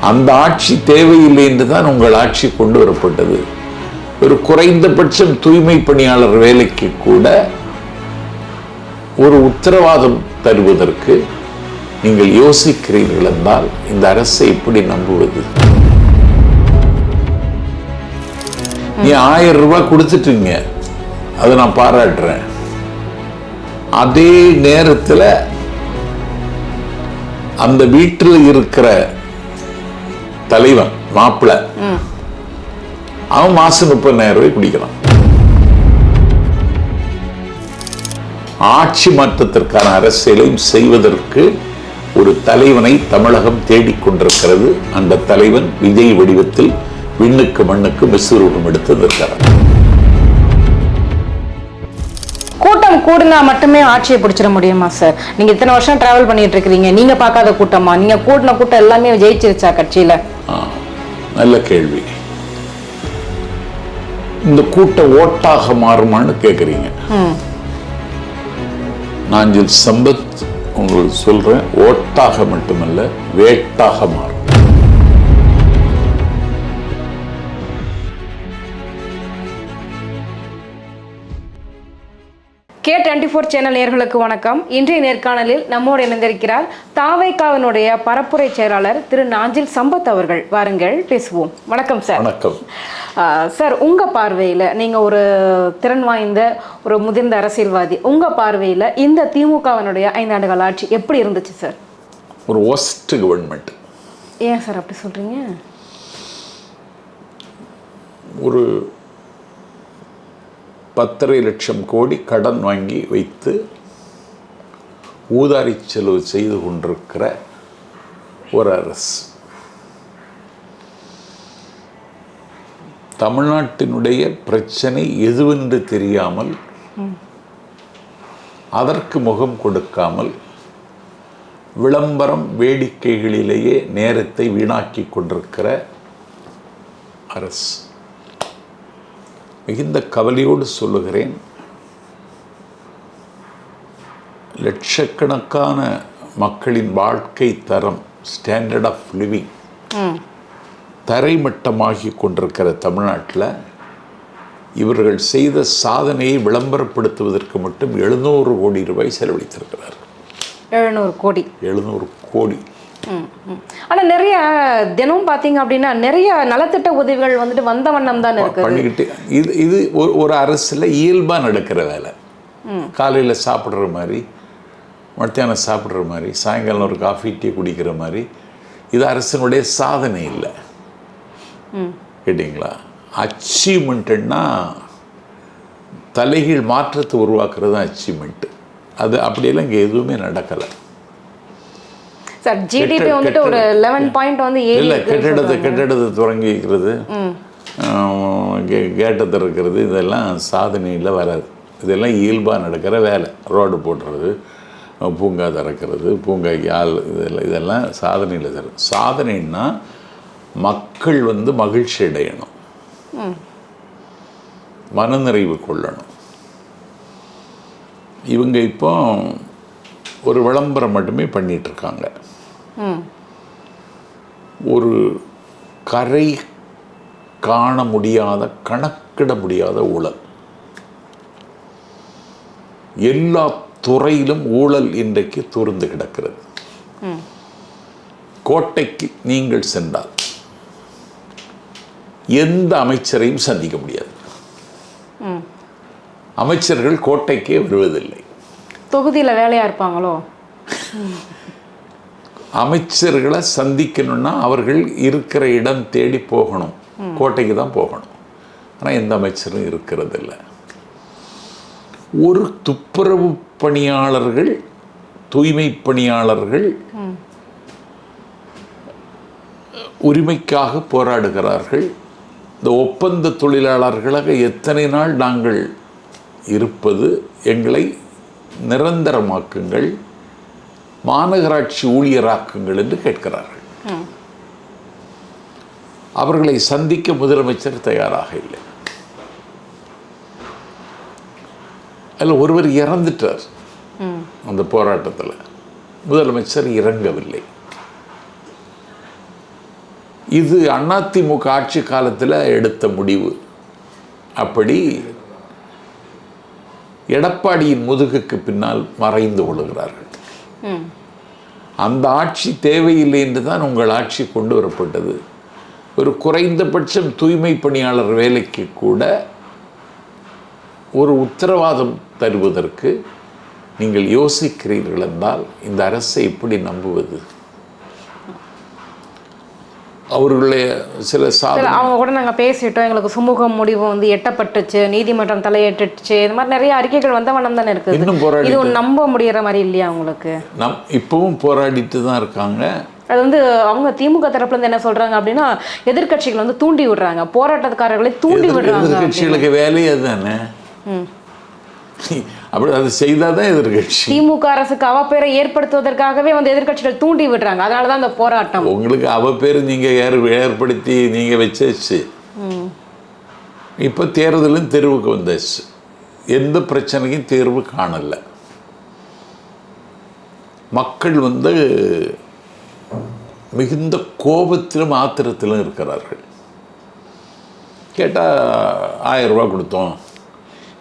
அந்த ஆட்சி தேவையில்லை என்றுதான் உங்கள் ஆட்சி கொண்டு வரப்பட்டது. ஒரு குறைந்தபட்சம் தூய்மை பணியாளர் வேலைக்கு கூட ஒரு உத்தரவாதம் தருவதற்கு நீங்கள் யோசிக்கிறீர்கள் என்றால் இந்த அரசை எப்படி நம்புவது? நீ 1000 ரூபாய் கொடுத்துட்டீங்க, அதை நான் பாராட்டுறேன். அதே நேரத்தில் அந்த வீட்டில் இருக்கிற தலைவன் மாப்பிள்ளை அவன் மாசம் 30,000 ரூபாய் குடிக்கிறான். ஆட்சி மாற்றத்திற்கான அரசியலையும் செய்வதற்கு ஒரு தலைவனை தமிழகம் தேடிக்கொண்டிருக்கிறது. அந்த தலைவன் விஜய் வடிவத்தில் விண்ணுக்கு மண்ணுக்கு விஸ்வரூபம் எடுத்து நிற்கிறார். கூட்டம் கூடுனா மட்டுமே ஆட்சியை பிடிச்சிட முடியுமா சார்? நீங்க இத்தனை வருஷம் டிராவல் பண்ணிட்டு இருக்கீங்க, நீங்க பார்க்காத கூட்டமா? நீங்க கூட்டின கூட்டம் எல்லாமே ஜெயிச்சிருச்சா கட்சியில? நல்ல கேள்வி. இந்த கூட்டம் ஓட்டாக மாறுமான்னு கேக்குறீங்க. நாஞ்சில் சம்பத் உங்களுக்கு சொல்றேன், ஓட்டாக மட்டுமல்ல வேட்டாக மாறும். K24 சேனல் நேயர்களுக்கு வணக்கம். இன்றைய நேர்காணலில் நம்மோடு இணைந்திருக்கிறார் தாவேகாவினுடைய பரப்புரை செயலாளர் திரு நாஞ்சில் சம்பத் அவர்கள். வாருங்கள் பேசுவோம். வணக்கம் சார். வணக்கம் சார். உங்க பார்வையில், நீங்க ஒரு திறன் வாய்ந்த ஒரு முதிர்ந்த அரசியல்வாதி, உங்க பார்வையில் இந்த திமுகவினுடைய 5 ஆண்டுகள் ஆட்சி எப்படி இருந்துச்சு சார்? ஒரு ஒஸ்ட் கவர்மெண்ட். ஏன் சார் அப்படி சொல்றீங்க? ஒரு 10.5 லட்சம் கோடி கடன் வாங்கி வைத்து ஊதாரி செலவு செய்து கொண்டிருக்கிற ஒரு அரசு. தமிழ்நாட்டினுடைய பிரச்சனை எதுவென்று தெரியாமல், அதற்கு முகம் கொடுக்காமல், விளம்பரம் வேடிக்கைகளிலேயே நேரத்தை வீணாக்கி கொண்டிருக்கிற அரசு. மிகுந்த கவலையோடு சொல்லுகிறேன், லட்சக்கணக்கான மக்களின் வாழ்க்கை தரம், ஸ்டாண்டர்ட் ஆஃப் லிவிங் தரைமட்டமாகி கொண்டிருக்கிற தமிழ்நாட்டில் இவர்கள் செய்த சாதனையை விளம்பரப்படுத்துவதற்கு மட்டும் 700 கோடி ரூபாய் செலவழித்திருக்கிறார். 700 கோடி. 700 கோடி. ஆனால் நிறைய தினம் பார்த்தீங்க அப்படின்னா நிறைய நலத்திட்ட உதவிகள் வந்துட்டு வந்த வண்ணம் தான் இருக்கு பண்ணிக்கிட்டு. இது ஒரு அரசில் இயல்பாக நடக்கிற வேலை. காலையில் சாப்பிட்ற மாதிரி, மத்தியானம் சாப்பிட்ற மாதிரி, சாயங்காலம் ஒரு காஃபி டீ குடிக்கிற மாதிரி. இது அரசினுடைய சாதனை இல்லை. கேட்டிங்களா? அச்சீவ்மெண்ட்டுன்னா தலைகீழ் மாற்றத்தை உருவாக்குறது தான் அச்சீவ்மெண்ட்டு. அது அப்படியெல்லாம் இங்கே எதுவுமே நடக்கலை. சார், ஜிடிபி வந்துட்டு ஒரு 11 பாயிண்ட் வந்து இல்லை, கட்டிடத்தை தொடங்கி வைக்கிறது, கேட்டை திறக்கிறது, இதெல்லாம் சாதனையில் வராது. இதெல்லாம் இயல்பாக நடக்கிற வேலை. ரோடு போடுறது, பூங்கா திறக்கிறது, பூங்காய்க்கு ஆள், இதெல்லாம் சாதனையில் தரும். சாதனைன்னா மக்கள் வந்து மகிழ்ச்சி அடையணும், மனநிறைவு கொள்ளணும். இவங்க இப்போ ஒரு விளம்பரம் மட்டுமே பண்ணிட்டு இருக்காங்க. ஒரு கரை காண முடியாத, கணக்கிட முடியாத ஊழல். எல்லா துறையிலும் ஊழல் இன்றைக்கு துறந்து கிடக்கிறது. கோட்டைக்கு நீங்கள் சென்றால் எந்த அமைச்சரையும் சந்திக்க முடியாது. அமைச்சர்கள் கோட்டைக்கே வருவதில்லை. தொகுதியில் வேலையா இருப்பாங்களோ? அமைச்சர்களை சந்திக்கணும்னா அவர்கள் இருக்கிற இடம் தேடி போகணும், கோட்டைக்கு தான் போகணும். ஆனால் எந்த அமைச்சரும் இருக்கிறது இல்லை. ஒரு துப்புரவு பணியாளர்கள், தூய்மை பணியாளர்கள் உரிமைக்காக போராடுகிறார்கள். இந்த ஒப்பந்த தொழிலாளர்களாக எத்தனை நாள் நாங்கள் இருப்பது? எங்களை நிரந்தரமாக்குங்கள், மாநகராட்சி ஊழியராக்குங்கள் என்று கேட்கிறார்கள். அவர்களை சந்திக்க முதலமைச்சர் தயாராக இல்லை. அதில் ஒருவர் இறந்துட்டார் அந்த போராட்டத்தில். முதலமைச்சர் இறங்கவில்லை. இது அதிமுக ஆட்சி காலத்தில் எடுத்த முடிவு. அப்படி எடப்பாடியின் முதுகுக்கு பின்னால் மறைந்து கொள்கிறார்கள். அந்த ஆட்சி தேவையில்லை என்று தான் உங்கள் ஆட்சி கொண்டு வரப்பட்டது. ஒரு குறைந்தபட்சம் தூய்மை பணியாளர் வேலைக்கு கூட ஒரு உத்தரவாதம் தருவதற்கு நீங்கள் யோசிக்கிறீர்கள் என்றால் இந்த அரசை எப்படி நம்புவது? அவர்களுடைய சில அவங்க கூட நாங்கள் பேசிட்டோம், எங்களுக்கு சுமூக முடிவு வந்து எட்டப்பட்டுச்சு, நீதிமன்றம் தலையிட்டுச்சு, இந்த மாதிரி நிறைய அறிக்கைகள் வந்த வண்ணம் தானே இருக்குது. இன்னும் போராடி இது நம்ப முடியற மாதிரி இல்லையா உங்களுக்கு? இப்பவும் போராடிட்டு தான் இருக்காங்க. அது வந்து அவங்க திமுக தரப்புல இருந்து என்ன சொல்றாங்க அப்படின்னா, எதிர்கட்சிகள் வந்து தூண்டி விடுறாங்க, போராட்டக்காரர்களை தூண்டி விடுறாங்க. எதிர்கட்சிகளுக்கு வேலையே அதுதானே. அப்படி அது செய்தாதான் எதிர்கட்சி. திமுக அரசுக்கு அவப்பேரை ஏற்படுத்துவதற்காகவே வந்து எதிர்கட்சிகள் தூண்டி விடுறாங்க. அதனாலதான் அந்த போராட்டம். உங்களுக்கு அவப்பேர் நீங்க ஏற்படுத்தி நீங்க வச்சாச்சு. இப்ப தேர்தலும் தெருவுக்கு வந்தாச்சு. எந்த பிரச்சனையும் தேர்வு காணல. மக்கள் வந்து மிகுந்த கோபத்திலும் ஆத்திரத்திலும் இருக்கிறார்கள். கேட்டால் 1000 ரூபா கொடுத்தோம்,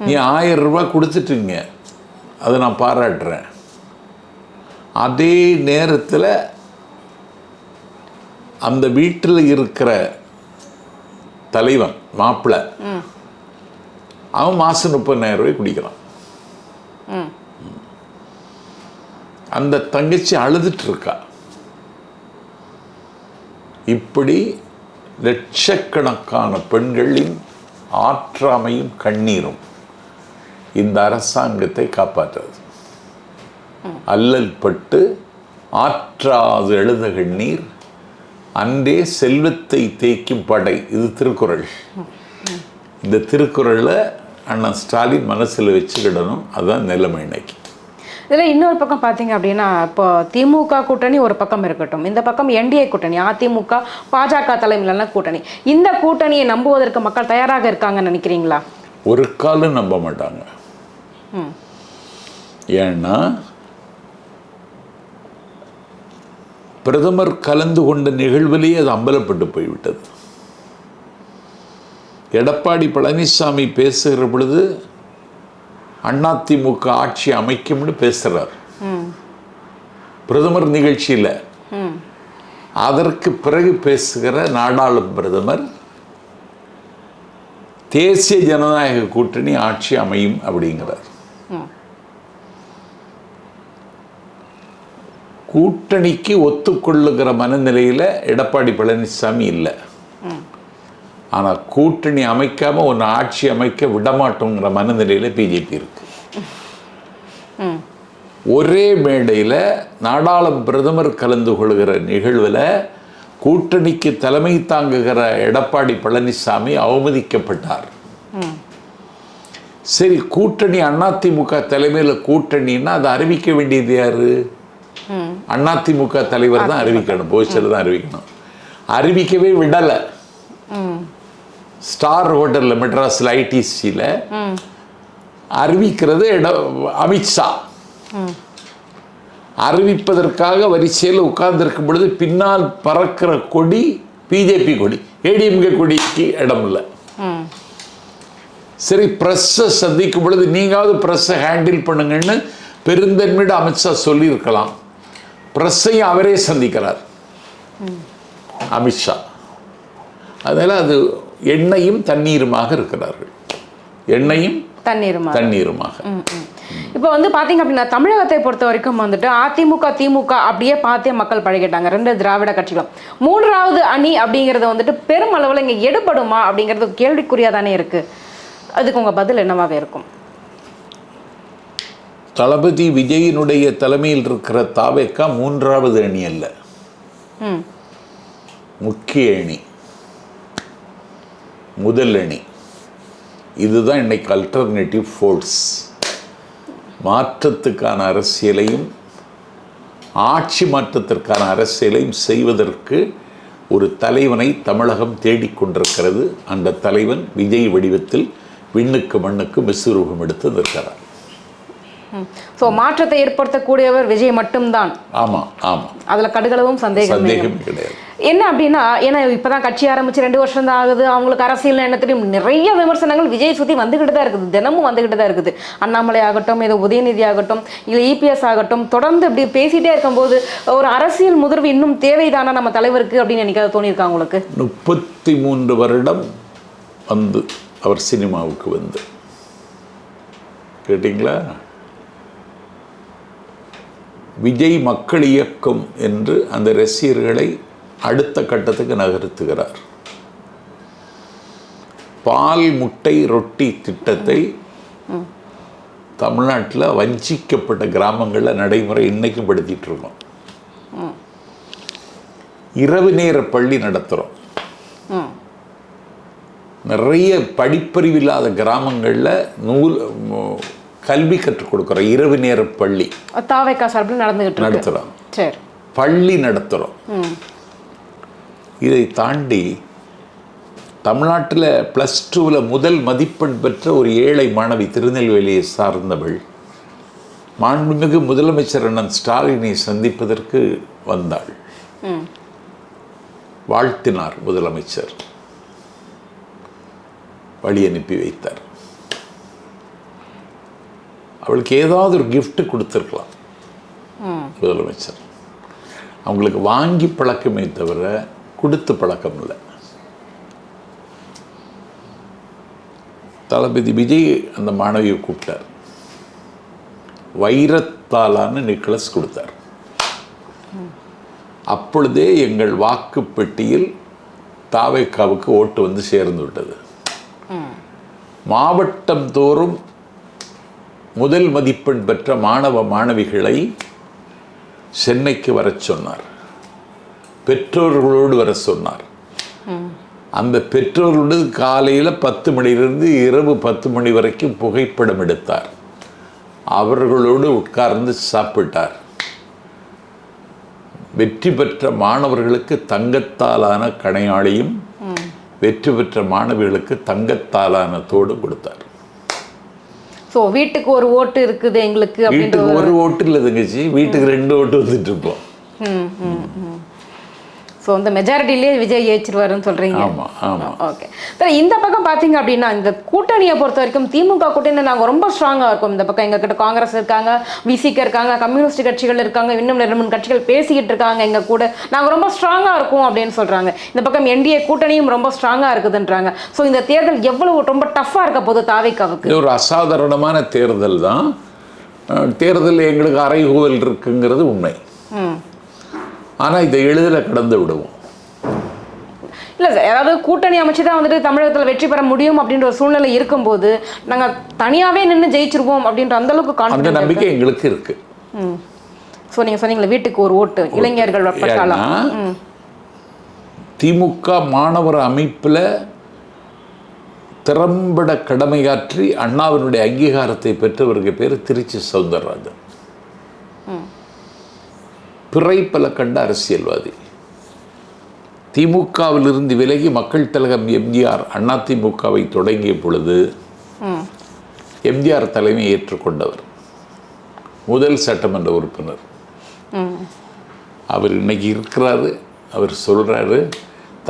நீ 1000 ரூபா கொடுத்துட்டீங்க, அதை நான் பாராட்டுறேன். அதே நேரத்தில் அந்த வீட்டில் இருக்கிற தலைவன் மாப்பிள்ளை அவன் மாதம் 30,000 ரூபாய் குடிக்கிறான். அந்த தங்கச்சி அழுதுட்டு இருக்கா. இப்படி லட்சக்கணக்கான பெண்களின் ஆற்றாமையும் கண்ணீரும் இந்த அரசாங்கத்தை காப்பாற்றாது. அல்லல் பட்டு ஆற்றாது எழுத கண்ணீர் அன்றே செல்வத்தை தேய்க்கும் படை. இது திருக்குறள். இந்த திருக்குறளை அண்ணன் ஸ்டாலின் மனசில் வச்சுக்கிடணும். அதுதான் நிலைமை இன்னைக்கு. இதில் இன்னொரு பக்கம் பார்த்தீங்க அப்படின்னா, இப்போ திமுக கூட்டணி ஒரு பக்கம் இருக்கட்டும், இந்த பக்கம் என்டிஏ கூட்டணி, அதிமுக பாஜக தலைமையிலான கூட்டணி. இந்த கூட்டணியை நம்புவதற்கு மக்கள் தயாராக இருக்காங்கன்னு நினைக்கிறீங்களா? ஒரு காலம் நம்ப மாட்டாங்க. ஏன்னா பிரதமர் கலந்து கொண்ட நிகழ்விலேயே அது அம்பலப்பட்டு போய்விட்டது. எடப்பாடி பழனிசாமி பேசுகிற பொழுது அதிமுக ஆட்சி அமைக்கும்னு பேசுறார் பிரதமர் நிகழ்ச்சியில். அதற்கு பிறகு பேசுகிற நாடாளும் பிரதமர் தேசிய ஜனநாயக கூட்டணி ஆட்சி அமையும் அப்படிங்கிறார். கூட்டணிக்கு ஒத்துக்கொள்ளுகிற மனநிலையில் எடப்பாடி பழனிசாமி இல்லை. ஆனால் கூட்டணி அமைக்காம ஒன்று ஆட்சி அமைக்க விடமாட்டோங்கிற மனநிலையில் பிஜேபி இருக்கு. ஒரே மேடையில் நாடாளும் பிரதமர் கலந்து கொள்கிற நிகழ்வில் கூட்டணிக்கு தலைமை தாங்குகிற எடப்பாடி பழனிசாமி அவமதிக்கப்பட்டார். சரி, கூட்டணி அதிமுக தலைமையில் கூட்டணின்னா அதை அறிவிக்க வேண்டியது யாரு? அதிமுக தலைவர் தான் அறிவிக்கணும், போஸ்டர் தான் அறிவிக்கணும். அறிவிக்கவே விடலை. ஸ்டார் ஹோட்டலில் மெட்ராஸில் ஐடிசியில் அறிவிக்கிறது அமித்ஷா. அறிவிப்பதற்காக வரிசையில் உட்கார்ந்துருக்கும் பொழுது பின்னால் பறக்கிற கொடி பிஜேபி கொடி, ஏடிஎம்கே கொடிக்கு இடம் இல்லை. சரி, ப்ரெஸ்ஸை சந்திக்கும் பொழுது நீங்காவது ப்ரெஸ்ஸை ஹேண்டில் பண்ணுங்கன்னு பெருந்தன்மையோட அமித்ஷா சொல்லியிருக்கலாம். ப்ரெஸ்ஸையும் அவரே சந்திக்கிறார் அமித்ஷா. அதனால் அது எண்ணெயும் தண்ணீருமாக இருக்கிறார்கள். எண்ணெயும் தண்ணீருமாக. இப்போ வந்து பார்த்தீங்க அப்படின்னா, தமிழகத்தை பொறுத்த வரைக்கும் வந்துட்டு அதிமுக திமுக அப்படியே பார்த்தே மக்கள் பழகிட்டாங்க, ரெண்டு திராவிட கட்சிகளும். மூன்றாவது அணி அப்படிங்கிறது வந்துட்டு பெருமளவில் இங்கே எடுபடுமா அப்படிங்கிறது கேள்விக்குறியாக தானே இருக்கு. அதுக்கு உங்கள் பதில் என்னவாக இருக்கும்? தளபதி விஜயினுடைய தலைமையில் இருக்கிற தாவேக்கா மூன்றாவது அணி அல்ல, முக்கிய அணி, முதல் அணி. இதுதான் இன்னைக்கு அல்டர்னேட்டிவ் ஃபோர்ஸ். மாற்றத்துக்கான அரசியலையும் ஆட்சி மாற்றத்திற்கான அரசியலையும் செய்வதற்கு ஒரு தலைவனை தமிழகம் தேடிக்கொண்டிருக்கிறது. அந்த தலைவன் விஜய் வடிவத்தில் விண்ணுக்கு மண்ணுக்கு விஸ்வரூபம் எடுத்து நிற்கிறார். ஸோ மாற்றத்தை ஏற்படுத்தக்கூடியவர் விஜய் மட்டும்தான். ஆமாம் ஆமாம், அதில் கடுகளவும் சந்தேகம் கிடையாது. என்ன அப்படின்னா, ஏன்னா இப்பதான் கட்சி ஆரம்பிச்சு 2 வருஷம் தான் ஆகுது, அவங்களுக்கு அரசியல் என்ன தெரியும், நிறைய விமர்சனங்கள் விஜய் சுற்றி வந்துக்கிட்டு தான் இருக்குது, தினமும் வந்துக்கிட்டு தான் இருக்குது. அண்ணாமலை ஆகட்டும், ஏதோ உதயநிதி ஆகட்டும், இல்லை இபிஎஸ் ஆகட்டும், தொடர்ந்து இப்படி பேசிகிட்டே இருக்கும்போது ஒரு அரசியல் முதிர்வு இன்னும் தேவைதானா நம்ம தலைவருக்கு அப்படின்னு எனக்கு தோணியிருக்கா உங்களுக்கு? 33 வருடம் வந்து அவர் சினிமாவுக்கு வந்து கேட்டிங்களா, விஜய் மக்கள் இயக்கம் என்று அந்த ரசிகர்களை அடுத்த கட்டத்துக்கு நகர்த்துகிறார். பால் முட்டை ரொட்டி திட்டத்தை தமிழ்நாட்டில் வஞ்சிக்கப்பட்ட கிராமங்களில் நடைமுறை இன்னைக்கும் படுத்திட்டு இருக்கோம். இரவு நேர பள்ளி நடத்துகிறோம். நிறைய படிப்பறிவு இல்லாத கிராமங்களில் கல்வி கற்றுக் கொடுக்குறோம். இரவு நேர பள்ளி தாவேக்கா சார்பில் நடத்துகிறோம். சரி, பள்ளி நடத்துகிறோம். இதை தாண்டி தமிழ்நாட்டில் +2 முதல் மதிப்பெண் பெற்ற ஒரு ஏழை மாணவி, திருநெல்வேலியை சார்ந்தவள், மாண்புமிகு முதலமைச்சர் அண்ணன் ஸ்டாலினை சந்திப்பதற்கு வந்தாள். வாழ்த்தினார் முதலமைச்சர், வழி அனுப்பி வைத்தார். அவளுக்கு ஏதாவது ஒரு gift கொடுத்துருக்கலாம் முதலமைச்சர். அவங்களுக்கு வாங்கி பழக்கமே தவிர கொடுத்து பழக்கம் இல்லை. தளபதி விஜய் அந்த மாணவியை கூப்பிட்டார், வைரத்தாலான நெக்லஸ் கொடுத்தார். அப்பொழுதே எங்கள் வாக்கு பெட்டியில் தாவேக்காவுக்கு ஓட்டு வந்து சேர்ந்து விட்டது. மாவட்டம் தோறும் முதல் மதிப்பெண் பெற்ற மாணவ மாணவிகளை சென்னைக்கு வர சொன்னார். பெற்றோர்களோடு வர சொன்னார். அந்த பெற்றோர்களோடு காலையில் 10 மணியிலிருந்து இரவு 10 மணி வரைக்கும் புகைப்படம் எடுத்தார். அவர்களோடு உட்கார்ந்து சாப்பிட்டார். வெற்றி பெற்ற மாணவர்களுக்கு தங்கத்தாலான கணையாளியும் வெற்றி பெற்ற மாணவிகளுக்கு தங்கத்தாலான தோடு கொடுத்தார். ஸோ வீட்டுக்கு ஒரு ஓட்டு இருக்குது எங்களுக்கு. வீட்டுக்கு ஒரு ஓட்டு இல்லை தங்கச்சி, வீட்டுக்கு 2 ஓட்டு வந்துட்டு இருப்போம். ஸோ இந்த மெஜாரிட்டிலேயே விஜய் ஜெயிச்சிருவாருன்னு சொல்கிறீங்க. ஆமாம் ஆமாம். ஓகே சார், இந்த பக்கம் பார்த்தீங்க அப்படின்னா இந்த கூட்டணியை பொறுத்த வரைக்கும் திமுக கூட்டணி நாங்கள் ரொம்ப ஸ்ட்ராங்காக இருக்கும். இந்த பக்கம் எங்ககிட்ட காங்கிரஸ் இருக்காங்க, விசிக இருக்காங்க, கம்யூனிஸ்ட் கட்சிகள் இருக்காங்க, இன்னும் 2-3 கட்சிகள் பேசிக்கிட்டு இருக்காங்க, எங்கள் கூட நாங்கள் ரொம்ப ஸ்ட்ராங்காக இருக்கும் அப்படின்னு சொல்கிறாங்க. இந்த பக்கம் என்டிஏ கூட்டணியும் ரொம்ப ஸ்ட்ராங்காக இருக்குதுன்றாங்க. ஸோ இந்த தேர்தல் எவ்வளவு ரொம்ப டஃப்பாக இருக்க போது தாவேக்காவுக்கு? இது ஒரு அசாதாரணமான தேர்தல் தான். தேர்தலில் எங்களுக்கு அறைகூவல் இருக்குங்கிறது உண்மை. ஆனால் இதை எளிதில் கடந்து விடுவோம். இல்லை சார், ஏதாவது கூட்டணி அமைச்சு தான் வந்துட்டு தமிழகத்தில் வெற்றி பெற முடியும் அப்படின்ற ஒரு சூழ்நிலை இருக்கும்போது நாங்கள் தனியாகவே நின்று ஜெயிச்சிருவோம் அப்படின்ற அந்தளவுக்கு அந்த நம்பிக்கை எங்களுக்கு இருக்கு. ஸோ நீங்கள் சொன்னீங்களே வீட்டுக்கு ஒரு ஓட்டு இளைஞர்கள் திமுக மாணவர் அமைப்பில் திறம்பட கடமையாற்றி அண்ணாவினுடைய அங்கீகாரத்தை பெற்றவருக்கு பேர் திருச்சி சௌந்தரராஜன். பிறை பல கண்ட அரசியல்வாதி. திமுகவிலிருந்து விலகி மக்கள் திலகம் எம்ஜிஆர் அதிமுகவை தொடங்கிய பொழுது எம்ஜிஆர் தலைமை ஏற்றுக்கொண்டவர், முதல் சட்டமன்ற உறுப்பினர். அவர் இன்னைக்கு இருக்கிறாரு. அவர் சொல்றாரு,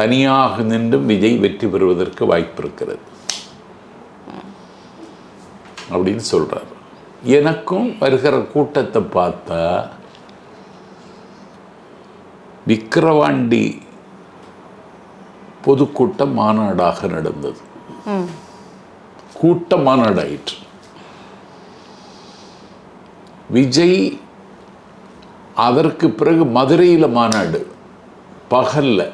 தனியாக நின்றும் விஜய் வெற்றி பெறுவதற்கு வாய்ப்பு இருக்கிறது அப்படின்னு சொல்றாரு. எனக்கும் வருகிற கூட்டத்தை பார்த்தா விக்கிரவாண்டி பொதுக்கூட்டம் மாநாடாக நடந்தது. கூட்ட மாநாடாயிற்று. விஜய் அதற்கு பிறகு மதுரையில் மாநாடு, பகல்ல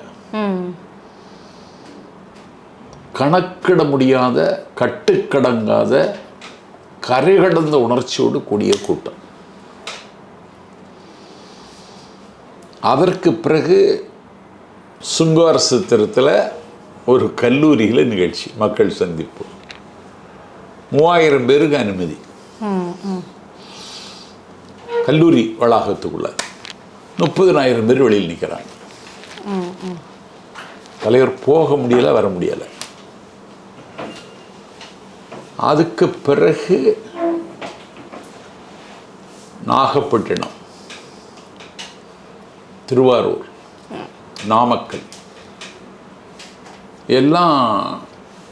கணக்கிட முடியாத, கட்டுக்கடங்காத, கரை கடந்த உணர்ச்சியோடு கூடிய கூட்டம். அதற்கு பிறகு சுங்குவார் சித்திரத்தில் ஒரு கல்லூரியில் நிகழ்ச்சி, மக்கள் சந்திப்பு. 3000 பேருக்கு அனுமதி. கல்லூரி வளாகத்துக்குள்ள 30,000 பேர் வெளியில் நிற்கிறாங்க. தலைவர் போக முடியல, வர முடியலை. அதுக்கு பிறகு நாகப்பட்டினம், திருவாரூர், நாமக்கல் எல்லாம்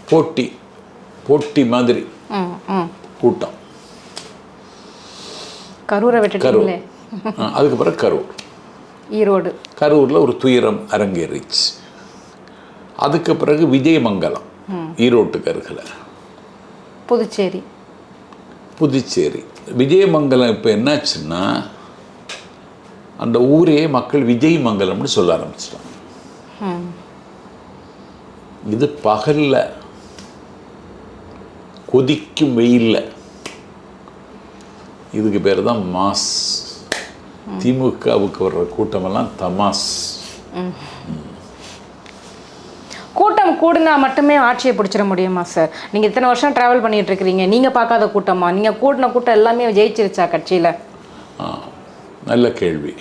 போட்டி மாதிரி கூட்டம். கரூரை விட்டுட்டீங்களே. அதுக்கு பிறகு கரூர், ஈரோடு. கரூரில் ஒரு துயரம் அரங்கேறிச்சு. அதுக்கு பிறகு விஜயமங்கலம், ஈரோட்டுக்கு அருகில். புதுச்சேரி. விஜயமங்கலம் இப்போ என்னாச்சுன்னா அந்த ஊரே மக்கள் விஜயமங்கலம்னு சொல்ல ஆரம்பிச்சிட்டாங்க. இது பகல்ல கொதிக்கும் வெயில்ல. இதுக்கு பேர் தான் மாஸ். திமுகவுக்கு வர்ற கூட்டமெல்லாம் தமாஸ். கூட்டம் கூடுனா மட்டுமே ஆட்சியை பிடிச்சிட முடியுமா சார்? நீங்கள் இத்தனை வருஷம் ட்ராவல் பண்ணிட்டு இருக்கிறீங்க, நீங்கள் பார்க்காத கூட்டமா? நீங்கள் கூட்டின கூட்டம் எல்லாமே ஜெயிச்சிருச்சா கட்சியில்? நல்ல கேள்வி.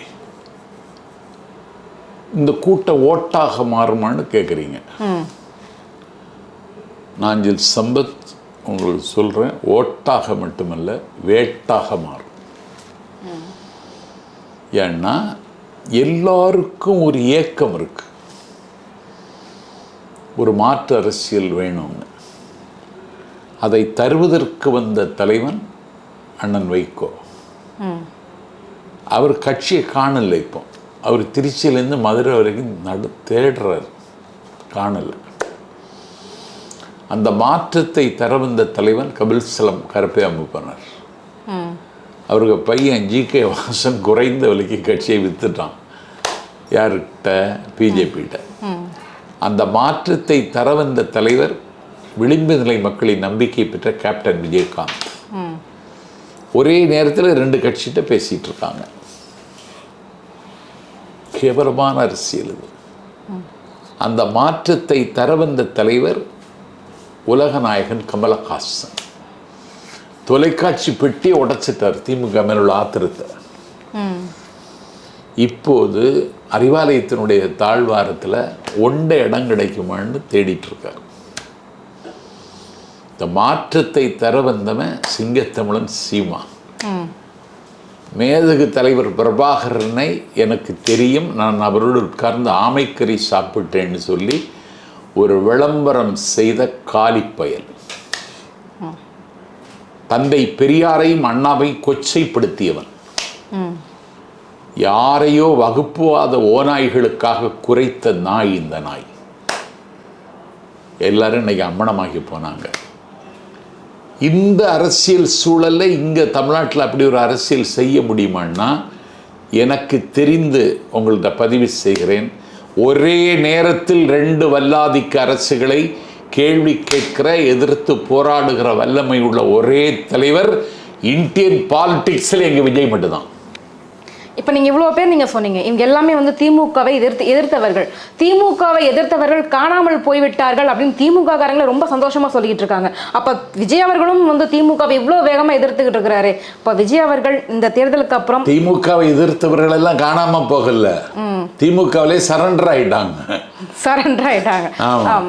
இந்த கூட்டம் ஓட்டாக மாறுமான்னு கேட்குறீங்க. நாஞ்சில் சம்பத் உங்களுக்கு சொல்கிறேன், ஓட்டாக மட்டுமல்ல வேட்டாக மாறும். ஏன்னா எல்லாருக்கும் ஒரு ஏக்கம் இருக்கு, ஒரு மாற்று அரசியல் வேணும்னு. அதை தருவதற்கு வந்த தலைவன் அண்ணன் வைகோ. அவர் கட்சியை காணல. இப்போ அவர் திருச்சியிலேருந்து மதுரை வரைக்கும் தேடுறார், காணல. அந்த மாற்றத்தை தர வந்த தலைவன் கபில்சலம் கருப்பையா மூப்பனார். அவருக்கு பையன் ஜி.கே. வாசன் குறைந்த விலைக்கு கட்சியை வித்துட்டான். யார்கிட்ட? பிஜேபிகிட்ட. அந்த மாற்றத்தை தர வந்த தலைவர் விளிம்பு நிலை மக்களின் நம்பிக்கை பெற்ற கேப்டன் விஜயகாந்த். ஒரே நேரத்தில் 2 கட்சிகிட்ட பேசிட்டு இருக்காங்க. கேவலமான அரசியல் இது. அந்த மாற்றத்தை தர வந்த தலைவர் உலக நாயகன் கமலஹாசன். தொலைக்காட்சி பெட்டியை உடைச்சிட்டார் திமுக மேலுள்ள ஆத்திரத்தை. இப்போது அறிவாலயத்தினுடைய தாழ்வாரத்தில் ஒண்ட இடம் கிடைக்குமான்னு தேடிட்டு இருக்கார். இந்த மாற்றத்தை தர வந்தவன் சிங்கத்தமிழன் சீமா. மேதகு தலைவர் பிரபாகரனை எனக்கு தெரியும், நான் அவரோடு உட்கார்ந்து ஆமைக்கறி சாப்பிட்டேன்னு சொல்லி ஒரு விளம்பரம் செய்த காலிப்பயல். தந்தை பெரியாரையும் அண்ணாவையும் கொச்சைப்படுத்தியவன். யாரையோ வகுப்புவாத ஓநாய்களுக்காக குறைத்த நாய் இந்த நாய். எல்லாரும் இன்னைக்கு அம்மனமாகி போனாங்க. இந்த அரசியல் சூழல்ல இங்க தமிழ்நாட்டில் அப்படி ஒரு அரசியல் செய்ய முடியுமான்னா, எனக்கு தெரிந்து உங்கள்கிட்ட பதிவு செய்கிறேன், ஒரே நேரத்தில் 2 வல்லாதிக்க அரசுகளை கேள்வி கேட்கிற, எதிர்த்து போராடுகிற வல்லமை உள்ள ஒரே தலைவர் இந்தியன் பாலிடிக்ஸில் எங்க விஜய் மட்டும்தான். இப்போ நீங்கள் இவ்வளோ பேர் நீங்கள் சொன்னீங்க, இவங்க எல்லாமே வந்து திமுகவை எதிர்த்தவர்கள். திமுகவை எதிர்த்தவர்கள் காணாமல் போய்விட்டார்கள் அப்படின்னு திமுக காரங்களை ரொம்ப சந்தோஷமாக சொல்லிக்கிட்டு இருக்காங்க. அப்போ விஜய் அவர்களும் வந்து திமுகவை இவ்வளோ வேகமாக எதிர்த்துக்கிட்டு இருக்கிறாரு. இப்போ விஜய் அவர்கள் இந்த தேர்தலுக்கு அப்புறம் திமுகவை எதிர்த்தவர்கள் எல்லாம் காணாம போகல, திமுகவிலே சரண்டர் ஆயிட்டாங்க. ஆமா.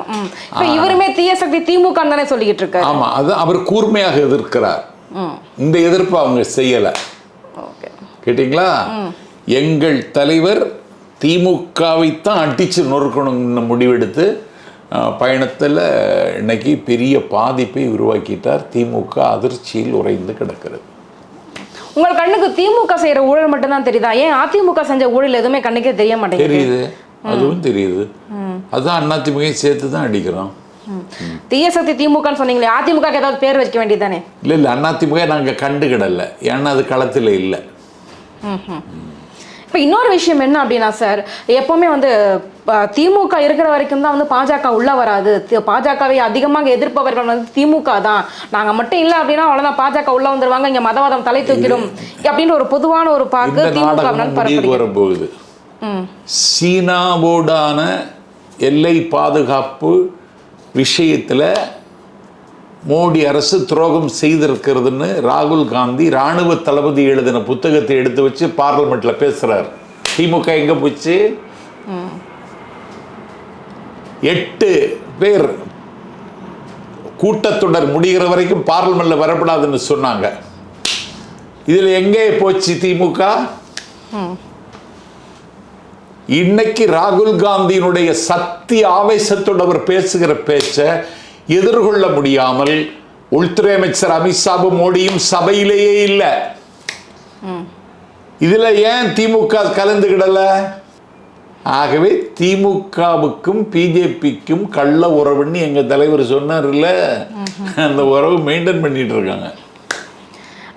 இப்போ இவருமே தீய சக்தி திமுக தானே சொல்லிக்கிட்டு இருக்காரு. ஆமா, அது அவர் கூர்மையாக எதிர்க்கிறார். இந்த எதிர்ப்பு அவங்க செய்யல. கேட்டீங்களா? எங்கள் தலைவர் திமுகவைத்தான் அடிச்சு நொறுக்கணும்னு முடிவெடுத்து பயணத்தில் இன்னைக்கு பெரிய பாதிப்பை உருவாக்கிட்டார். திமுக அதிர்ச்சியில் உறைந்து கிடக்கிறது. உங்கள் கண்ணுக்கு திமுக செய்யற ஊழல் மட்டும்தான் தெரியுதா? ஏன் அதிமுக செஞ்ச ஊழல் எதுவுமே கண்ணுக்கே தெரிய மாட்டேங்குது? தெரியுது, அதுவும் தெரியுது. அதுதான் அதிமுக சேர்த்து தான் அடிக்கிறோம். தீய சக்தி திமுகன்னு சொன்னீங்களே, அதிமுக ஏதாவது பேர் வைக்க வேண்டியதானே? இல்லை, அதிமுக நாங்கள் கண்டுக்கிடல, ஏன்னா அது களத்தில் இல்லை. இப்போ இன்னொரு விஷயம் என்ன அப்படின்னா சார், எப்போவுமே வந்து திமுக இருக்கிற வரைக்கும் தான் வந்து பாஜக உள்ள வராது, பாஜகவை அதிகமாக எதிர்ப்பவர்கள் வந்து திமுக தான், நாங்கள் மட்டும் இல்லை அப்படின்னா அவ்வளோதான் பாஜக உள்ள வந்துருவாங்க, இங்கே மதவாதம் தலை தூக்கிடும் அப்படின்ற ஒரு பொதுவான ஒரு பாக்கு திமுக வரப்போகுது. சீனாவோடான எல்லை பாதுகாப்பு விஷயத்தில் மோடி அரசு துரோகம் செய்திருக்கிறதுன்னு ராகுல் காந்தி ராணுவ தளபதி எழுதின புத்தகத்தை எடுத்து வச்சு பார்லிமெண்ட்ல பேசுறார். திமுக எங்க போச்சு? 8 பேர் கூட்டத்தொடர் முடிகிற வரைக்கும் பார்லிமெண்ட்ல வரப்படாதுன்னு சொன்னாங்க. இதுல எங்கே போச்சு திமுக? இன்னைக்கு ராகுல் காந்தியினுடைய சக்தி ஆவேசத்தோடு அவர் பேசுகிற பேச்சை எதிர்கொள்ள முடியாமல் உள்துறை அமைச்சர் அமித்ஷாவும் மோடியும் சபையிலேயே இல்லை. இதுல ஏன் திமுக கலந்துகிடல? ஆகவே திமுகவுக்கும் பிஜேபிக்கும் கள்ள உறவுன்னு எங்க தலைவர் சொன்னார்ல, அந்த உறவு மெயின்டைன் பண்ணிட்டு இருக்காங்க.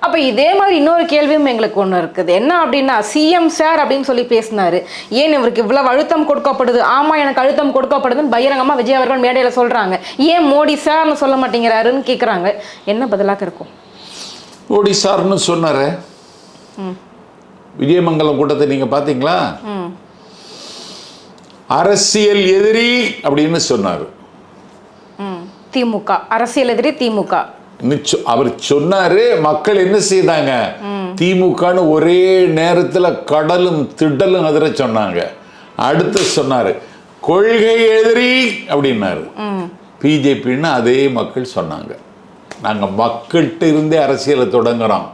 அப்ப இதே மாதிரி இன்னொரு கேள்வியும் எங்களுக்கு ஒண்ணு இருக்குது. என்ன அப்படின்னா, சிஎம் சார் அப்படின்னு சொல்லி பேசினாரு, ஏன் இவருக்கு இவ்வளவு அழுத்தம் கொடுக்கப்படுது? ஆமா, எனக்கு அழுத்தம் கொடுக்கப்படுதுன்னு பகிரங்கமா விஜய் அவர்கள் மேடையில சொல்றாங்க. ஏன் மோடி சார்னு சொல்ல மாட்டேங்கிறாருன்னு கேக்குறாங்க. என்ன பதிலாக இருக்கும்? மோடி சார்னு சொன்னாரு. விஜயமங்கலம் கூட்டத்தை நீங்க பாத்தீங்களா? அரசியல் எதிரி அப்படின்னு சொன்னாரு. திமுக அரசியல் எதிரி திமுக அவர் சொன்னாரு. மக்கள் என்ன செய்தாங்க? திமுகன்னு ஒரே நேரத்தில் கடலும் திடலும் அதிர சொன்னாங்க. அடுத்து சொன்னாரு கொள்கை எதிரி அப்படின்னாரு. பிஜேபின்னு அதே மக்கள் சொன்னாங்க. நாங்க மக்கள்கிட்ட இருந்தே அரசியலை தொடங்குறோம்.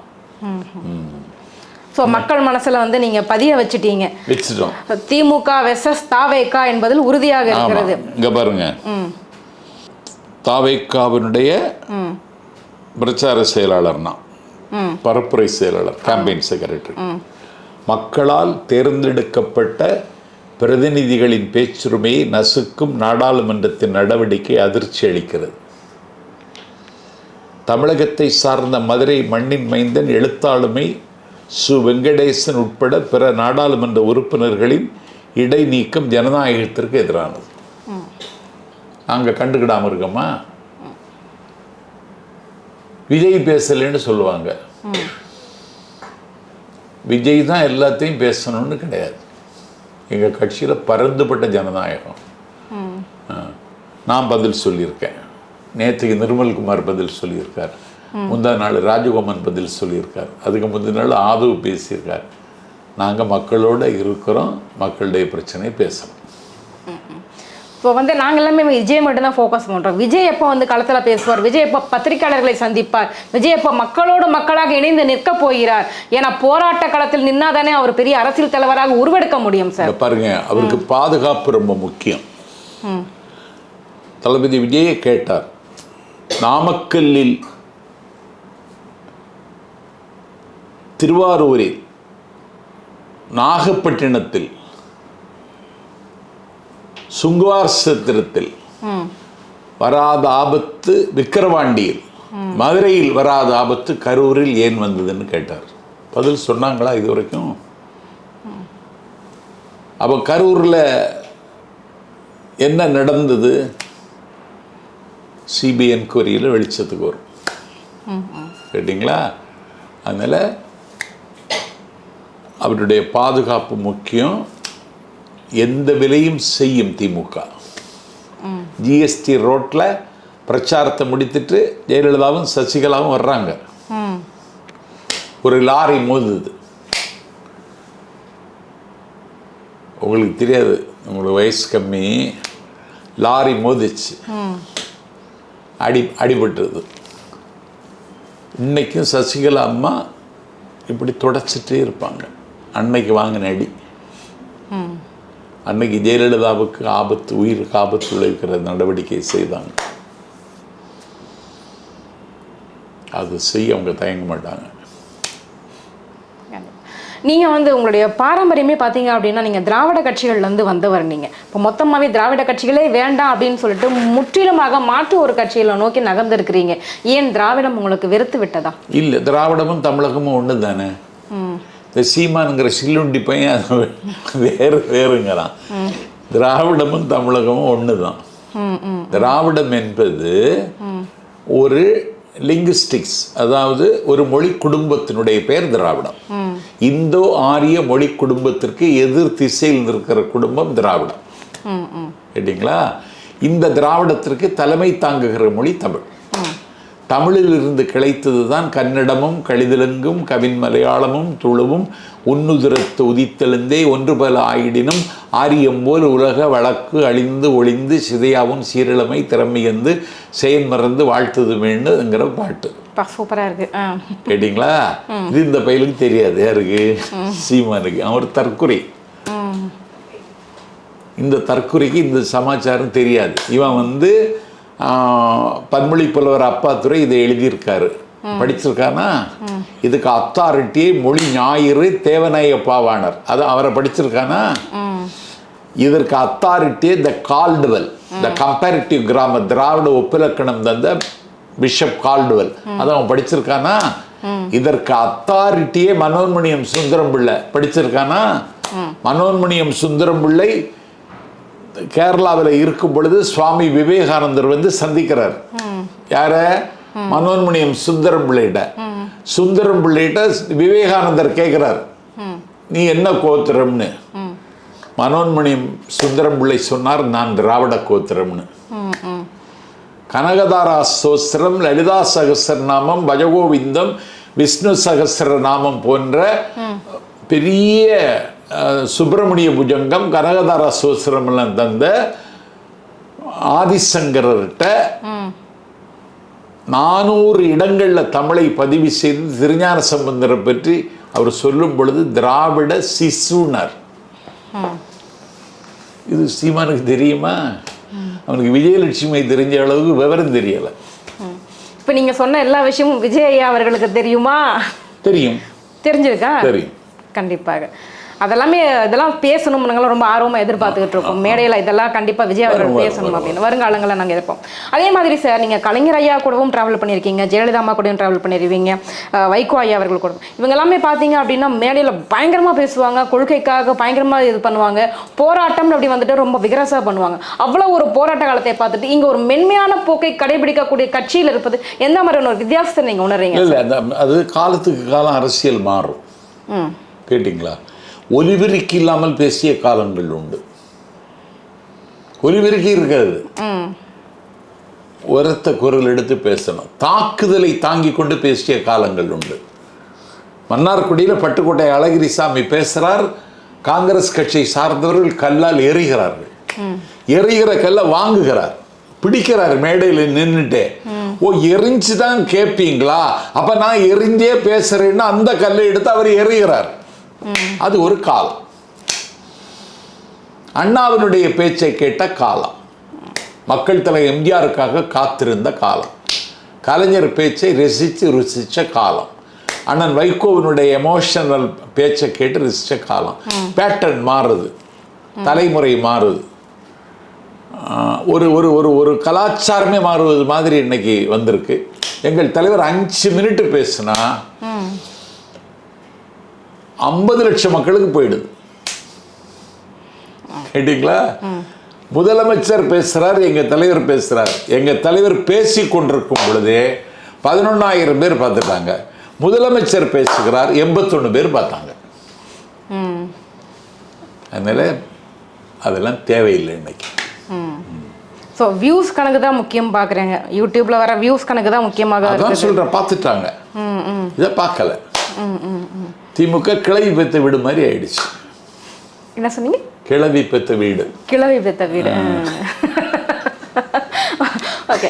மக்கள் மனசுல வந்து நீங்க பதிய வச்சிட்டோம். திமுக வெர்சஸ் தாவேகா என்பதில் உறுதியாக இருக்கிறது. இங்க பாருங்க, தாவேகாவினுடைய பிரச்சார செயலாளர்னா பரப்புரை செயலாளர், கேம்பெயின் செக்ரட்டரி. மக்களால் தேர்ந்தெடுக்கப்பட்ட பிரதிநிதிகளின் பேச்சுரிமையை நசுக்கும் நாடாளுமன்றத்தின் நடவடிக்கை அதிர்ச்சி அளிக்கிறது. தமிழகத்தை சார்ந்த மதுரை மண்ணின் மைந்தன் எழுத்தாளுமை சு வெங்கடேசன் உட்பட பிற நாடாளுமன்ற உறுப்பினர்களின் இடைநீக்கம் ஜனநாயகத்திற்கு எதிரானது. நாங்க கண்டுக்கிடாம இருக்கோமா? விஜய் பேசலன்னு சொல்லுவாங்க. விஜய் தான் எல்லாத்தையும் பேசணும்னு கிடையாது. எங்க கட்சியில பரந்துபட்ட ஜனநாயகம். நான் பதில் சொல்லியிருக்கேன். நேற்றுக்கு நிர்மல்குமார் பதில் சொல்லியிருக்கார். முந்தா நாள் ராஜகோமன் பதில் சொல்லியிருக்கார். அதுக்கு முந்தின நாள் ஆதவ் பேசியிருக்கார். நாங்கள் மக்களோட இருக்கிறோம், மக்களுடைய பிரச்சனை பேசணும். இப்போ வந்து நாங்கள் எல்லாமே விஜய் மட்டும்தான் ஃபோக்கஸ் பண்ணுறோம். விஜய் எப்போ வந்து களத்தில் பேசுவார்? விஜய் எப்போ பத்திரிகையாளர்களை சந்திப்பார்? விஜய் எப்போ மக்களோடு மக்களாக இணைந்து நிற்க போகிறார்? ஏன்னா போராட்ட களத்தில் நின்னாதானே அவர் பெரிய அரசியல் தலைவராக உருவெடுக்க முடியும் சார். பாருங்க, அவருக்கு பாதுகாப்பு ரொம்ப முக்கியம். தளபதி விஜயை கேட்டார், நாமக்கல்லில், திருவாரூரில், நாகப்பட்டினத்தில், சுங்குவார் சத்திரத்தில் வராத ஆபத்து விக்கிரவாண்டியில், மதுரையில் வராத ஆபத்து கரூரில் ஏன் வந்ததுன்னு கேட்டார். பதில் சொன்னாங்களா இது வரைக்கும்? அப்போ கரூரில் என்ன நடந்தது? சிபிஐ என்கொயரியில் வெளிச்சத்துக்கு வரும். கேட்டிங்களா? அதனால் அவருடைய பாதுகாப்பு முக்கியம். எந்த விலையும் செய்யும் திமுக. ஜிஎஸ்டி ரோட்ல பிரச்சாரத்தை முடித்துட்டு ஜெயலலிதாவும் சசிகலாவும் வர்றாங்க. ஒரு லாரி மோதுது. உங்களுக்கு தெரியாது, உங்களுக்கு வயசு கம்மி. லாரி மோதிச்சு, அடிபட்டுருது. இன்னைக்கும் சசிகலா அம்மா இப்படி தொடச்சிட்டே இருப்பாங்க. அன்னைக்கு வாங்கின அடி. அன்னைக்கு ஜெயலலிதாவுக்கு ஆபத்து, உயிருக்கு ஆபத்து விளைவிக்கிற நடவடிக்கை செய்தாங்க. அது செய்ய அவங்க தயங்க மாட்டாங்க. நீங்கள் வந்து உங்களுடைய பாரம்பரியமே பார்த்தீங்க அப்படின்னா, நீங்கள் திராவிட கட்சிகள்லேருந்து வந்தவர். நீங்கள் இப்போ மொத்தமாகவே திராவிட கட்சிகளே வேண்டாம் அப்படின்னு சொல்லிட்டு முற்றிலுமாக மாற்று ஒரு கட்சிகளை நோக்கி நகர்ந்துருக்கிறீங்க. ஏன் திராவிடம் உங்களுக்கு வெறுத்து விட்டதா? இல்லை, திராவிடமும் தமிழகமும் ஒன்று தானே. இந்த சீமானுங்கிற சில்லுண்டி பையன் வேறுங்கிறான். திராவிடமும் தமிழகமும் ஒன்று தான். திராவிடம் என்பது ஒரு லிங்குஸ்டிக்ஸ், அதாவது ஒரு மொழி குடும்பத்தினுடைய பெயர் திராவிடம். இந்தோ ஆரிய மொழி குடும்பத்திற்கு எதிர் திசையில் இருக்கிற குடும்பம் திராவிடம். கேட்டீங்களா? இந்த திராவிடத்திற்கு தலைமை தாங்குகிற மொழி தமிழ். தமிழில் இருந்து கிளைத்தது தான் கன்னடமும் கழிதலங்கும் கவின் மலையாளமும் துளுவும் உன்னுதிரத்து உதித்தெழுந்தே ஒன்று பல ஆயிடினும் ஆரியம் போல் உலக வழக்கு அழிந்து ஒளிந்து சிதையாவும் சீரழமை திறமையந்து செயன் மறந்து வாழ்த்தது வேண்டுங்கிற பாட்டு. சூப்பரா இருக்கு. கேட்டீங்களா? இது இந்த பையலுக்கு தெரியாது. யாருக்கு? சீமானுக்கு. அவர் தற்குறி. இந்த தற்குறிக்கு இந்த சமாச்சாரம் தெரியாது. இவன் வந்து பன்மொழி புலவர் அப்பாத்துரை இதை எழுதியிருக்காரு, படிச்சிருக்கானா? இதுக்கு அத்தாரிட்டியே மொழி ஞாயிறு தேவநாய பாவாணர், அது அவரை படிச்சிருக்கானா? இதற்கு அத்தாரிட்டியே த கால்டுவெல், த கம்பேரிட்டிவ் கிராமர் திராவிட ஒப்பிலக்கணம் தந்த பிஷப் கால்டுவெல், அதை அவன் படிச்சிருக்கானா? இதற்கு அத்தாரிட்டியே மனோன்மணியம் சுந்தரம் பிள்ளை படிச்சிருக்கானா? மனோன்மணியம் சுந்தரம் பிள்ளை கேரளாவில் இருக்கும் பொழுது சுவாமி விவேகானந்தர் வந்து சந்திக்கிறார். யார? மனோன்மணியம் சுந்தரம் பிள்ளைகிட்ட. சுந்தரம் பிள்ளைகிட்ட விவேகானந்தர் கேட்கிறார், நீ என்ன கோத்திரம்னு. மனோன்மணியம் சுந்தரம் பிள்ளை சொன்னார், நான் திராவிட கோத்திரம்னு. கனகதாரா ஸ்தோத்திரம், லலிதா சகஸ்ரநாமம், பஜகோவிந்தம், விஷ்ணு சகஸ்ரநாமம் போன்ற பெரிய சுப்பிரமணிய புஜங்கம், கனகதாரா ஸ்தோத்திரம் எல்லாம் தந்த ஆதிசங்கர்கிட்ட 400 இடங்கள்ல தமிழை பதிவு செய்து திருஞான சம்பந்தரை பற்றி அவர் சொல்லும் பொழுது திராவிட சிசுனர். இது சீமானுக்கு தெரியுமா? அவனுக்கு விஜயலட்சுமி தெரிஞ்ச அளவுக்கு விவரம் தெரியல. இப்ப நீங்க சொன்ன எல்லா விஷயமும் விஜய் ஐயா அவர்களுக்கு தெரியுமா? தெரியும். தெரிஞ்சிருக்கா? தெரியும், கண்டிப்பாக. இதெல்லாம் பேசணும், நாங்களாம் ரொம்ப ஆர்வமாக எதிர்பார்த்துக்கிட்டு இருக்கோம். மேடையில் இதெல்லாம் கண்டிப்பாக விஜய் அவர்கள் பேசணும் அப்படின்னு வருங்காலங்களில் நாங்கள் எதிர்ப்போம். அதே மாதிரி சார், நீங்கள் கலைஞர் ஐயா கூடவும் ட்ராவல் பண்ணியிருக்கீங்க, ஜெயலலிதா அம்மா கூடவும் ட்ராவல் பண்ணியிருவீங்க, வைகோ ஐயா அவர்கள் கூட. இவங்க எல்லாமே பார்த்தீங்க அப்படின்னா மேடையில் பயங்கரமாக பேசுவாங்க, கொள்கைக்காக பயங்கரமாக இது பண்ணுவாங்க, போராட்டம் அப்படி வந்துட்டு ரொம்ப விகரசாக பண்ணுவாங்க. அவ்வளோ ஒரு போராட்ட காலத்தை பார்த்துட்டு இங்கே ஒரு மென்மையான போக்கை கடைபிடிக்கக்கூடிய கட்சியில் இருப்பது எந்த மாதிரியான ஒரு வித்தியாசத்தை நீங்கள் உணர்றீங்க? இல்லை, அது காலத்துக்கு காலம் அரசியல் மாறும். கேட்டிங்களா? ஒலிபெருக்கி இல்லாமல் பேசிய காலங்கள் உண்டு. ஒலிபெருக்கி இருக்காது, உரத்த குரல் எடுத்து பேசணும். தாக்குதலை தாங்கி கொண்டு பேசிய காலங்கள் உண்டு. மன்னார்குடியில் பட்டுக்கோட்டை அழகிரிசாமி பேசுறார், காங்கிரஸ் கட்சியை சார்ந்தவர்கள் கல்லால் எறிகிறார்கள். எறிகிற கல்லை வாங்குகிறார், பிடிக்கிறார் மேடையில் நின்றுட்டே. ஓ, எரிஞ்சுதான் கேட்பீங்களா? அப்ப நான் எரிஞ்சே பேசுறேன்னு அந்த கல்லை எடுத்து அவர் எறிகிறார். அது ஒரு காலம். அண்ணாவினுடைய பேச்சை கேட்ட காலம், மக்கள் தலை எம்ஜிஆருக்காக காத்திருந்த காலம், கலைஞர் பேச்சை ருசிச்ச காலம், அண்ணன் வைகோவினுடைய எமோஷனல் பேச்சை கேட்டு ரசிச்ச காலம். பேட்டர்ன் மாறுது, தலைமுறை மாறுது, ஒரு ஒரு ஒரு ஒரு கலாச்சாரமே மாறுவது மாதிரி இன்னைக்கு வந்திருக்கு. எங்கள் தலைவர் 5 மினிட் பேசுனா 50 லட்சம் மக்களுக்கு போயிடுது. கேட்டீங்களா? முதலமைச்சர் பேசுறார், எங்க தலைவர் பேசுறார். எங்க தலைவர் பேசி கொண்டிருக்கும் பொழுதே 11,000 பேர் பார்த்துட்டாங்க. முதலமைச்சர் பேசுகிறார், 81 பேர் பார்த்தாங்க. அதனால அதெல்லாம் தேவையில்லை இன்னைக்கு. ஸோ வியூஸ் கணக்கு தான் முக்கியம் பார்க்குறேங்க. யூடியூப்ல வர வியூஸ் கணக்கு தான் முக்கியமாக அதான் சொல்கிறேன். பார்த்துட்டாங்க, இதை பார்க்கல. திமுக கிளவி பெத்த வீடு மாதிரி ஆயிடுச்சு. என்ன சொன்னீங்க? கிளவி பெத்த வீடு. கிளவி பெத்த வீடு. ஓகே,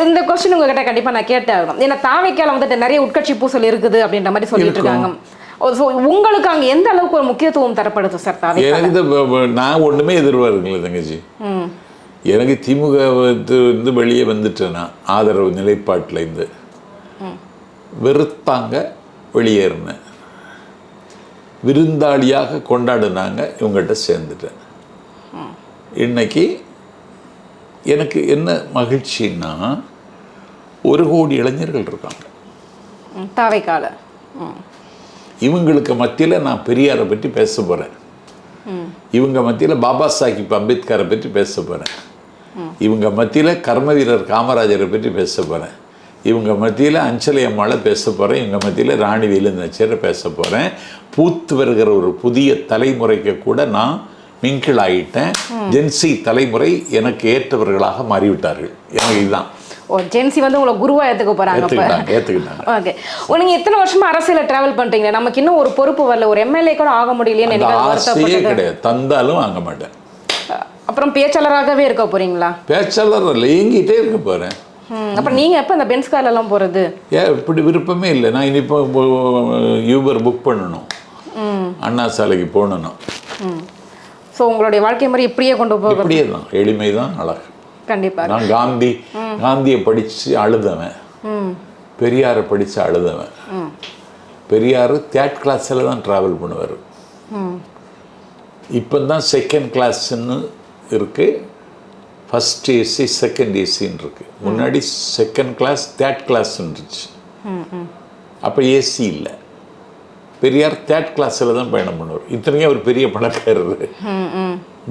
இந்த கொஸ்டின் உங்ககிட்ட கண்டிப்பாக நான் கேட்டே ஆகணும். ஏன்னா தாவைக்கால வந்துட்டு நிறைய உட்கட்சி பூசல் இருக்குது அப்படின்ற மாதிரி சொல்லிட்டு இருக்காங்க. ஸோ உங்களுக்கு அங்கே எந்த அளவுக்கு ஒரு முக்கியத்துவம் தரப்படுது சார் தாவை? நான் ஒன்றுமே எதிர்பார்க்கல தங்கச்சி. எனக்கு திமுக வந்து வெளியே வந்துட்டேன்னா ஆதரவு நிலைப்பாட்டில் இருந்து வெறுத்தாங்க, வெளியேறினேன். விருந்தாளியாக கொண்டாடினாங்க, இவங்ககிட்ட சேர்ந்துட்டேன். இன்னைக்கு எனக்கு என்ன மகிழ்ச்சின்னா 1 கோடி இளைஞர்கள் இருக்காங்க தாவைக்கால. இவங்களுக்கு மத்தியில் நான் பெரியாரை பற்றி பேச போகிறேன். இவங்க மத்தியில் பாபா சாஹிப் அம்பேத்கரை பற்றி பேச போகிறேன். இவங்க மத்தியில் கர்ம வீரர் காமராஜரை பற்றி பேச போகிறேன். இவங்க மத்தியில் அஞ்சலி அம்மாவை பேச போகிறேன். இவங்க மத்தியில் ராணி வேலுநாச்சியாரை பேச போகிறேன். பூத்து வருகிற ஒரு புதிய தலைமுறைக்கு கூட நான் மிங்கிள் ஆகிட்டேன். ஜென்சி தலைமுறை எனக்கு ஏற்றவர்களாக மாறிவிட்டார்கள். எனக்கு இதுதான். ஓ, ஜென்சி வந்து உங்களை குருவா ஏற்றுக்க போகிறாங்க. ஏற்றுக்கிட்டாங்க. ஓகே, நீங்கள் எத்தனை வருஷமா அரசியலில் ட்ராவல் பண்ணுறீங்க? நமக்கு இன்னும் ஒரு பொறுப்பு வரல, ஒரு எம்எல்ஏ கூட ஆக முடியலையே. ஆசையே கிடையாது, தந்தாலும் வாங்க மாட்டேன். அப்புறம் பேச்சாளராகவே இருக்க போறீங்களா? பேச்சாளர் இல்லை, இயங்கிட்டே இருக்க போகிறேன். அப்புறம் நீங்கள் எப்போ இந்த பென்ஸ் கார்லாம் போகிறது? இப்படி விருப்பமே இல்லை. நான் இனிப்போ யூபர் புக் பண்ணணும், அண்ணா சாலைக்கு போகணும். ஸோ உங்களுடைய வாழ்க்கை முறை இப்படியே கொண்டு போக இப்படியே தான், எளிமை தான் அழகு. கண்டிப்பாக. நான் காந்தியை படித்து அழுதவன், பெரியாரை படித்து அழுதவன். பெரியார் 3rd கிளாஸில் தான் ட்ராவல் பண்ணுவார். இப்போ தான் 2nd கிளாஸ்ன்னு இருக்குது, ஃபஸ்ட் ஏசி 2nd ஏசின்னு இருக்குது. முன்னாடி 2nd கிளாஸ் 3rd கிளாஸ்ன்னு இருந்துச்சு. அப்போ ஏசி இல்லை. பெரியார் 3rd கிளாஸில் தான் பயணம் பண்ணுவார். இத்தனைக்கும் அவர் பெரிய பணக்காரர்.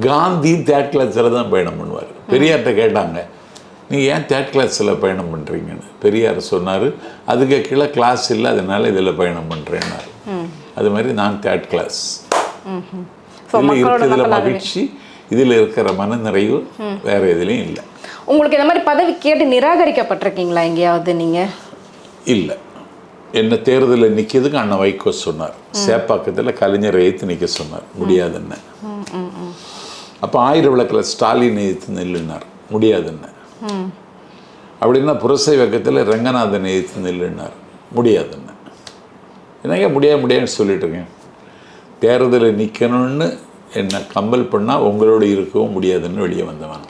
காந்தி 3rd கிளாஸில் தான் பயணம் பண்ணுவார். பெரியார்கிட்ட கேட்டாங்க, நீங்கள் ஏன் 3rd கிளாஸில் பயணம் பண்ணுறீங்கன்னு. பெரியார் சொன்னார், அதுக்கு கீழே கிளாஸ் இல்லை, அதனால இதில் பயணம் பண்ணுறேன்னாரு. அது மாதிரி நான் 3rd கிளாஸ். இதில் இருக்கிறதுல மகிழ்ச்சி, இதில் இருக்கிற மன நிறைவு வேறு எதுலேயும் இல்லை. உங்களுக்கு இந்த மாதிரி பதவி கேட்டு நிராகரிக்கப்பட்டிருக்கீங்களா எங்கேயாவது நீங்கள்? இல்லை. என்ன தேர்தலில் நிற்கிறதுக்கு அண்ணன் வைகோ சொன்னார். சேப்பாக்கத்தில் கலைஞரை எதிர்த்து நிற்க சொன்னார், முடியாதுன்னு. அப்போ 1000 விளக்கில் ஸ்டாலினை எதிர்த்து நில்லுனார், முடியாதுன்னு. அப்படின்னா புரசை வக்கத்தில் ரங்கநாதனை எதிர்த்து நில்லுனார், முடியாதுன்னு. என்னங்க முடியாதுன்னு சொல்லிட்டு இருக்கேன். தேர்தலில் நிற்கணும்னு என்னை கம்பல் பண்ணால் உங்களோட இருக்கவும் முடியாதுன்னு வெளியே வந்தவன்.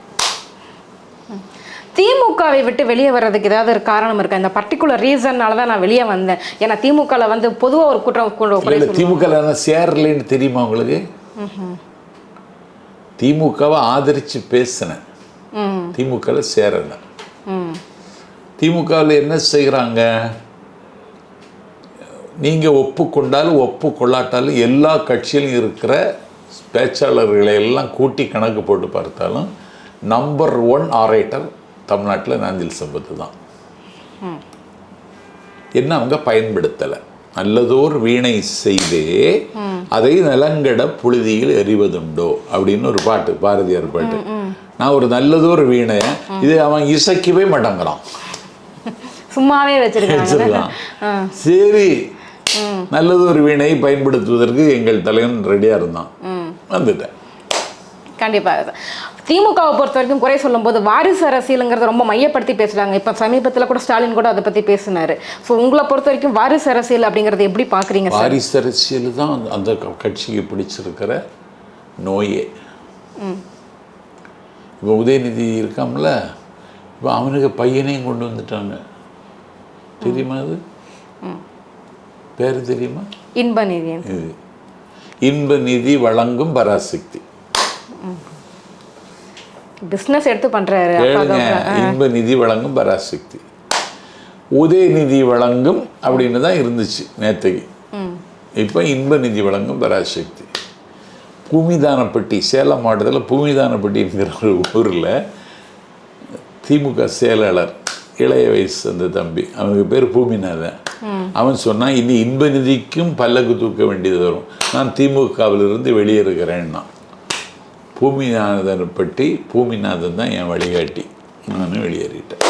திமுகவை விட்டு வெளியே வர்றதுக்கு ஏதாவது ஒரு காரணம் இருக்கா? இந்த பர்டிகுலர் ரீசன்னால தான் நான் வெளியே வந்தேன். ஏன்னா திமுகவில் வந்து பொதுவாக ஒரு குற்றம். திமுகவில் சேரலைன்னு தெரியுமா உங்களுக்கு? திமுகவை ஆதரித்து பேசினேன், திமுகவில் சேரலை. திமுகவில் என்ன செய்கிறாங்க, நீங்கள் ஒப்புக்கொண்டாலும் ஒப்புக்கொள்ளாட்டாலும் எல்லா கட்சியிலும் இருக்கிற பேச்சாளர்களை எல்லாம் கூட்டி கணக்கு போட்டு பார்த்தாலும் நம்பர் 1 ஆரேட்டர் தமிழ்நாட்டில் நாஞ்சில் சம்பத்து தான். என்ன அவங்க பயன்படுத்தலை. நல்லதோர் வீணை செய்தே அதை நலங்கட புழுதியில் எறிவதுண்டோ அப்படின்னு ஒரு பாட்டு, பாரதியார் பாட்டு. நான் ஒரு நல்லதோர் வீணை, இது அவன் இசைக்கவே மாட்டேங்கிறான், சும்மாவே வச்சிருக்கான். சரி, நல்லதொரு வீணை பயன்படுத்துவதற்கு எங்கள் தலைவன் ரெடியாக இருந்தான், வந்துட்டேன். கண்டிப்பாக. திமுகவை பொறுத்த வரைக்கும் குறை சொல்லும்போது வாரிசு அரசியலுங்கிறத ரொம்ப மையப்படுத்தி பேசுகிறாங்க. இப்போ சமீபத்தில் கூட ஸ்டாலின் கூட அதை பற்றி பேசினார். ஸோ உங்களை பொறுத்த வரைக்கும் வாரிசு அரசியல் அப்படிங்கிறத எப்படி பார்க்குறீங்க? வாரிசு அரசியல் தான் அந்த கட்சிக்கு பிடிச்சிருக்கிற நோயே. இப்போ உதயநிதி இருக்காமல, இப்போ அவனுக்கு பையனையும் கொண்டு வந்துட்டாங்க, தெரியுமா? அது பேர் தெரியுமா? இன்பநிதி. இன்பநிதி வழங்கும் பராசக்தி. பிஸ்னஸ் எடுத்து பண்றாரு. இன்பநிதி வழங்கும் பராசக்தி, உதயநிதி வழங்கும் அப்படின்னு தான் இருந்துச்சு நேற்றுக்கு. இப்போ இன்பநிதி வழங்கும் பராசக்தி. பூமிதானப்பட்டி, சேலம் மாவட்டத்தில் பூமிதானப்பட்டிங்கிற ஒரு ஊரில் திமுக செயலாளர், இளைய வயசு அந்த தம்பி, அவனுக்கு பேர் பூமிநாதன். அவன் சொன்னான், இனி இன்பநிதிக்கும் பல்லக்கு தூக்க வேண்டியது வரும், நான் திமுகவிலிருந்து வெளியேறுகிறேன்னா. பூமிநாதனை பூமிநாதன் தான் என் வழிகாட்டி, நானும் வெளியேறிட்டேன்.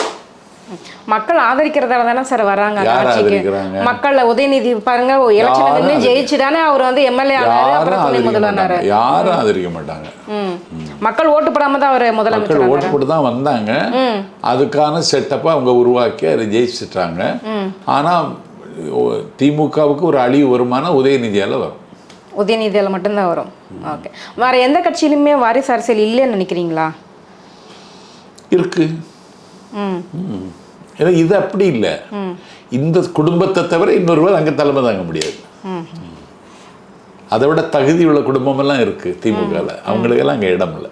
மக்கள் ஆதரிக்கிறதால தானே சார் வராங்க. யார் ஆதரிக்கிறாங்க? மக்கள் உதயநிதி பாருங்க, எலெக்ஷன் ஜெயிச்சு தானே அவர் வந்து எம்எல்ஏ ஆனாரு. யாரும் ஆதரிக்க மாட்டாங்க. மக்கள் ஓட்டு போடாம தான் அவர் முதலமைச்சர். மக்கள் ஓட்டு போட்டு தான் வந்தாங்க, அதுக்கான செட்டப்பை அவங்க உருவாக்கி அதை ஜெயிச்சிட்டாங்க. ஆனால் திமுகவுக்கு ஒரு அழிவு வருமானம் உதயநிதியால் வரும். உதயநிதியால் மட்டும்தான் வரும். ஓகே, வேற எந்த கட்சியிலுமே வாரிசு அரசியல் இல்லைன்னு நினைக்கிறீங்களா? இருக்கு. ஏன்னா இது அப்படி இல்லை, இந்த குடும்பத்தை தவிர இன்னொருவர் அங்கே தலைமை தாங்க முடியாது. அதை விட தகுதி உள்ள குடும்பமெல்லாம் இருக்கு திமுகவில், அவங்களுக்கெல்லாம் அங்கே இடம் இல்லை.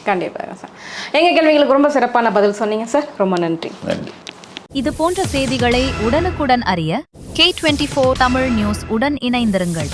கண்டிப்பாக சார். எங்கள் கேள்விகளுக்கு ரொம்ப சிறப்பான பதில் சொன்னீங்க சார், ரொம்ப நன்றி. நன்றி. இது போன்ற செய்திகளை உடனுக்குடன் அறிய K24 தமிழ் நியூஸ் உடன் இணைந்திருங்கள்.